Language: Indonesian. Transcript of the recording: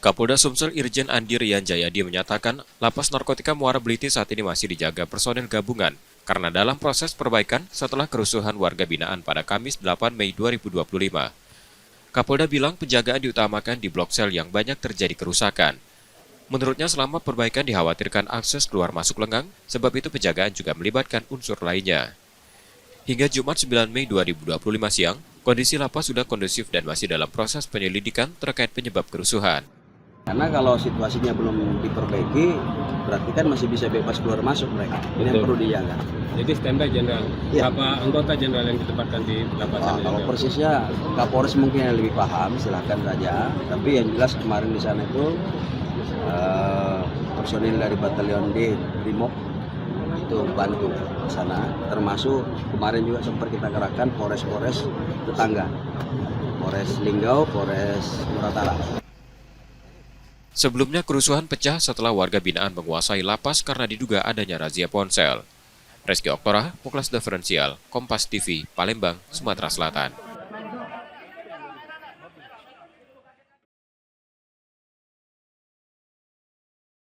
Kapolda Sumsel Irjen Andi Rian Jayadi menyatakan Lapas Narkotika Muara Beliti saat ini masih dijaga personel gabungan karena dalam proses perbaikan setelah kerusuhan warga binaan pada Kamis 8 Mei 2025. Kapolda bilang penjagaan diutamakan di blok sel yang banyak terjadi kerusakan. Menurutnya selama perbaikan dikhawatirkan akses keluar masuk lengang, sebab itu penjagaan juga melibatkan unsur lainnya. Hingga Jumat 9 Mei 2025 siang, kondisi lapas sudah kondusif dan masih dalam proses penyelidikan terkait penyebab kerusuhan. Karena kalau situasinya belum diperbaiki, berarti kan masih bisa bebas keluar masuk mereka. Ini yang perlu dijaga. Jadi standby jenderal, Ya. berapa anggota jenderal yang ditempatkan di lapas? Kalau persisnya Kapolres mungkin yang lebih paham, silahkan saja. Tapi yang jelas kemarin di sana itu personil dari Batalion D Brimob itu bantu ke sana. Termasuk kemarin juga sempat kita kerahkan Polres-Polres tetangga, Polres Linggau, Polres Muratara. Sebelumnya kerusuhan pecah setelah warga binaan menguasai lapas karena diduga adanya razia ponsel. Reski Oktora, Muklas Diferensial, Kompas TV, Palembang, Sumatera Selatan.